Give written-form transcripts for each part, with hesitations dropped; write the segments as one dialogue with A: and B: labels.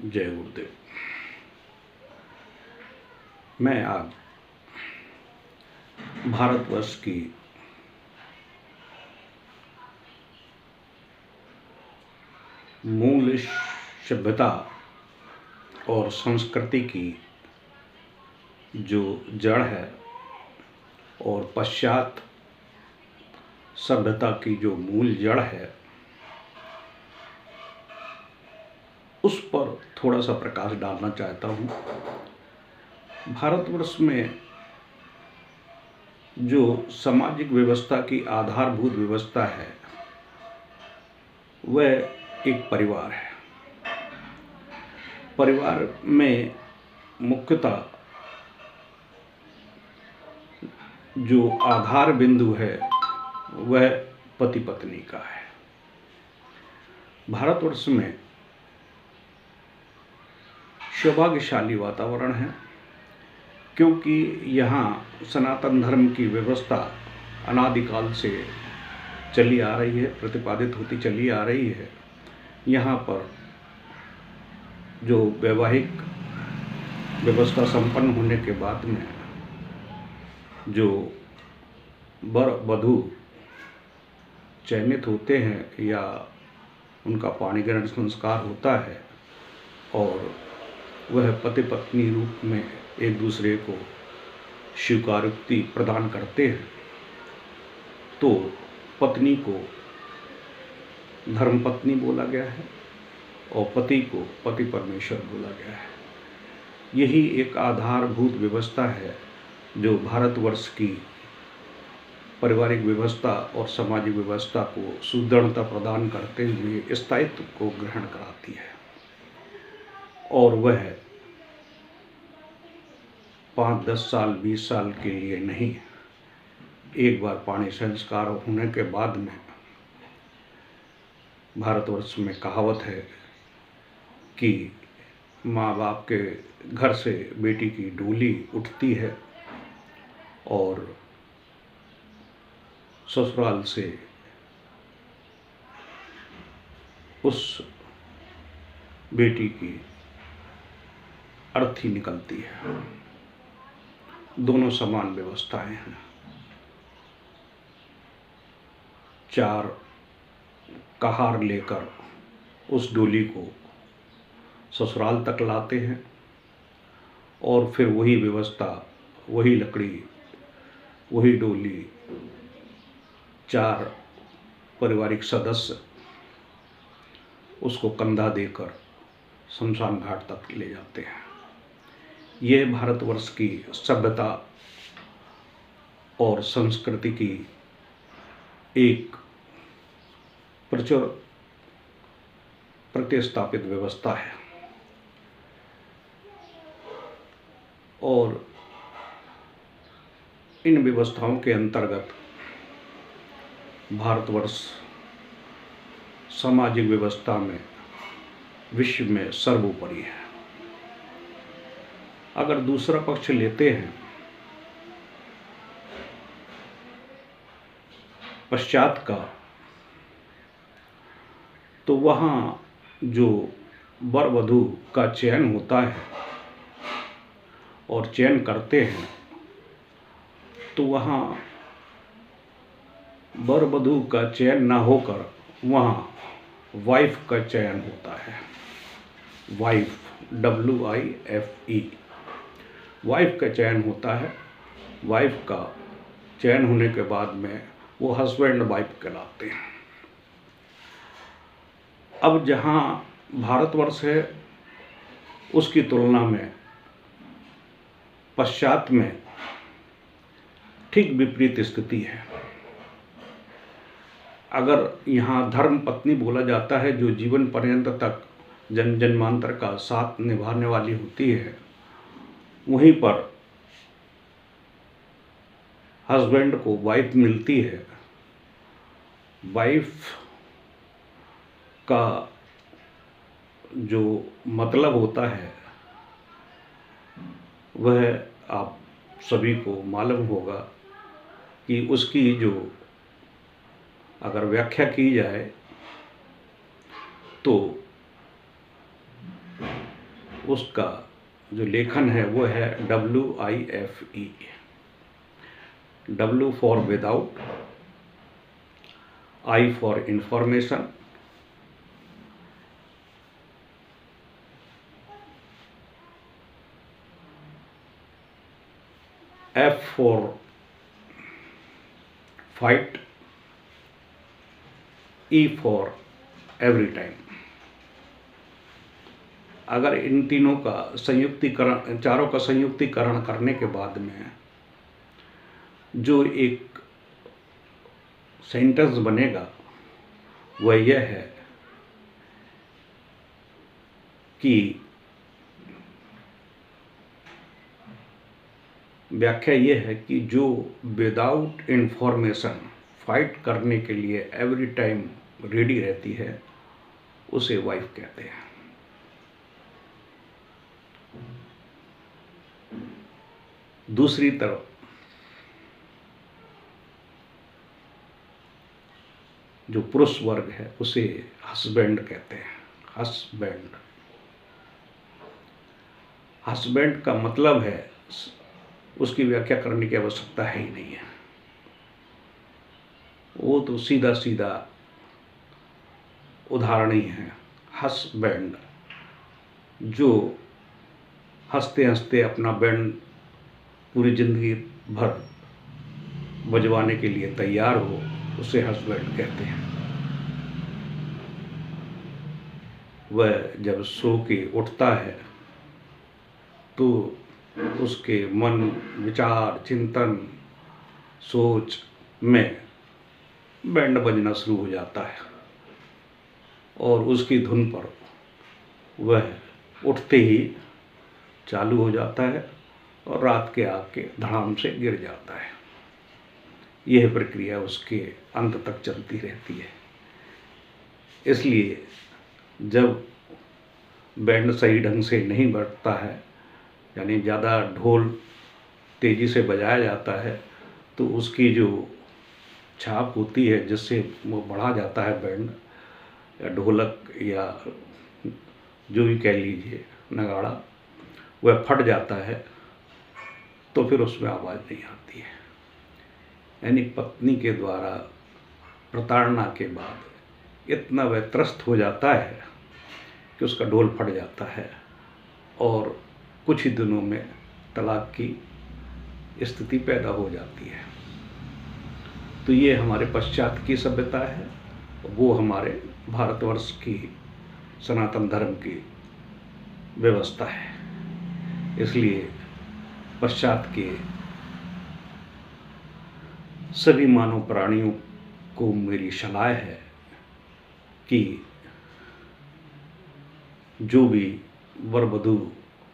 A: जय गुरुदेव। मैं आज भारतवर्ष की मूल सभ्यता और संस्कृति की जो जड़ है और पश्चात सभ्यता की जो मूल जड़ है उस पर थोड़ा सा प्रकाश डालना चाहता हूँ। भारतवर्ष में जो सामाजिक व्यवस्था की आधारभूत व्यवस्था है वह एक परिवार है। परिवार में मुख्यतः जो आधार बिंदु है वह पति पत्नी का है। भारतवर्ष में सौभाग्यशाली वातावरण है क्योंकि यहाँ सनातन धर्म की व्यवस्था अनादिकाल से चली आ रही है, प्रतिपादित होती चली आ रही है। यहाँ पर जो वैवाहिक व्यवस्था संपन्न होने के बाद में जो वर वधू चयनित होते हैं या उनका पाणिग्रहण संस्कार होता है और वह पति पत्नी रूप में एक दूसरे को स्वीकारोक्ति प्रदान करते हैं तो पत्नी को धर्मपत्नी बोला गया है और पति को पति परमेश्वर बोला गया है। यही एक आधारभूत व्यवस्था है जो भारतवर्ष की पारिवारिक व्यवस्था और सामाजिक व्यवस्था को सुदृढ़ता प्रदान करते हुए स्थायित्व को ग्रहण कराती है। और वह 5-10 साल 20 साल के लिए नहीं, एक बार पाणी संस्कार होने के बाद में भारतवर्ष में कहावत है कि माँ बाप के घर से बेटी की डोली उठती है और ससुराल से उस बेटी की अर्थी निकलती है। दोनों समान व्यवस्थाएं हैं। 4 कहार लेकर उस डोली को ससुराल तक लाते हैं और फिर वही व्यवस्था, वही लकड़ी, वही डोली 4 पारिवारिक सदस्य उसको कंधा देकर शमशान घाट तक ले जाते हैं। ये भारतवर्ष की सभ्यता और संस्कृति की एक प्रचुर प्रतिस्थापित व्यवस्था है। और इन व्यवस्थाओं के अंतर्गत भारतवर्ष सामाजिक व्यवस्था में विश्व में सर्वोपरि है। अगर दूसरा पक्ष लेते हैं पश्चात का, तो वहाँ जो वर वधू का चयन होता है और चयन करते हैं तो वहाँ वर वधू का चयन ना होकर वहाँ वाइफ का चयन होता है। वाइफ, WIFE, वाइफ का चयन होता है। वाइफ का चयन होने के बाद में वो हस्बैंड वाइफ कहलाते हैं। अब जहाँ भारतवर्ष है उसकी तुलना में पश्चात में ठीक विपरीत स्थिति है। अगर यहाँ धर्म पत्नी बोला जाता है जो जीवन पर्यंत तक जन्म जन्मांतर का साथ निभाने वाली होती है, वहीं पर हस्बैंड को वाइफ मिलती है। वाइफ का जो मतलब होता है वह आप सभी को मालूम होगा कि उसकी जो अगर व्याख्या की जाए तो उसका जो लेखन है वो है WIFE। W for without, I for information, F for fight, E for every time. अगर इन तीनों का संयुक्तिकरण, चारों का संयुक्तिकरण करने के बाद में जो एक सेंटेंस बनेगा वह यह है कि व्याख्या यह है कि जो विदाउट इंफॉर्मेशन फाइट करने के लिए एवरी टाइम रेडी रहती है उसे वाइफ कहते हैं। दूसरी तरफ जो पुरुष वर्ग है उसे हस्बैंड कहते हैं। हस्बैंड, हस्बैंड का मतलब है, उसकी व्याख्या करने की आवश्यकता है ही नहीं है, वो तो सीधा सीधा उदाहरण ही है। हस्बैंड जो हंसते हंसते अपना बैंड पूरी जिंदगी भर बजवाने के लिए तैयार हो, उसे हस्बैंड कहते हैं। वह जब सो के उठता है तो उसके मन, विचार, चिंतन, सोच में बैंड बजना शुरू हो जाता है और उसकी धुन पर वह उठते ही चालू हो जाता है और रात के आके धड़ाम से गिर जाता है। यह प्रक्रिया उसके अंत तक चलती रहती है। इसलिए जब बैंड सही ढंग से नहीं बजता है, यानी ज़्यादा ढोल तेज़ी से बजाया जाता है, तो उसकी जो छाप होती है जिससे वो बढ़ा जाता है बैंड या ढोलक या जो भी कह लीजिए नगाड़ा, वह फट जाता है, तो फिर उसमें आवाज़ नहीं आती है। यानी पत्नी के द्वारा प्रताड़ना के बाद इतना वह त्रस्त हो जाता है कि उसका ढोल फट जाता है और कुछ ही दिनों में तलाक की स्थिति पैदा हो जाती है। तो ये हमारे पश्चात की सभ्यता है, वो हमारे भारतवर्ष की सनातन धर्म की व्यवस्था है। इसलिए पश्चात के सभी मानव प्राणियों को मेरी सलाह है कि जो भी वर वधू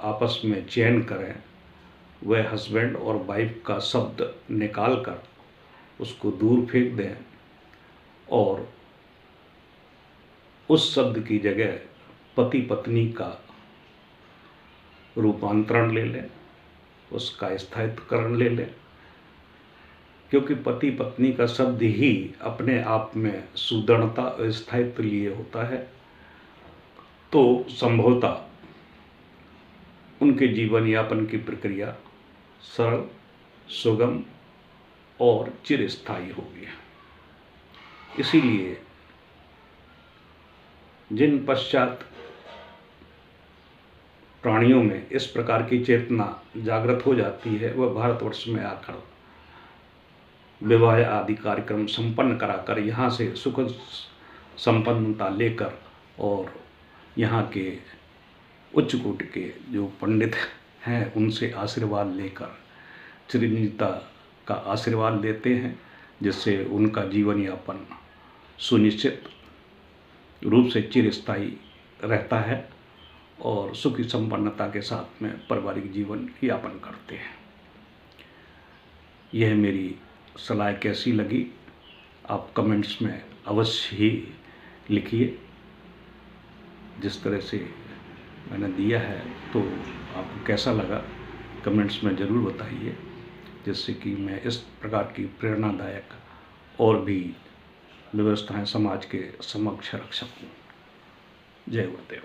A: आपस में चयन करें, वह हस्बैंड और वाइफ का शब्द निकाल कर उसको दूर फेंक दें और उस शब्द की जगह पति पत्नी का रूपांतरण ले लें, उसका स्थायित्वकरण ले लें, क्योंकि पति पत्नी का शब्द ही अपने आप में सुदृढ़ता और स्थायित्व लिए होता है। तो संभवतः उनके जीवन यापन की प्रक्रिया सरल, सुगम और चिरस्थायी होगी। इसीलिए जिन पश्चात प्राणियों में इस प्रकार की चेतना जागृत हो जाती है, वह भारतवर्ष में आकर विवाह आदि कार्यक्रम संपन्न कराकर यहाँ से सुख संपन्नता लेकर और यहाँ के उच्च कोटि के जो पंडित हैं उनसे आशीर्वाद लेकर चिरंजीवता का आशीर्वाद लेते हैं, जिससे उनका जीवन यापन सुनिश्चित रूप से चिरस्थायी रहता है और सुखी संपन्नता के साथ में पारिवारिक जीवन यापन करते हैं। यह मेरी सलाह कैसी लगी आप कमेंट्स में अवश्य ही लिखिए। जिस तरह से मैंने दिया है तो आपको कैसा लगा कमेंट्स में ज़रूर बताइए, जिससे कि मैं इस प्रकार की प्रेरणादायक और भी व्यवस्थाएं समाज के समक्ष रख सकूं। जय गुरुदेव।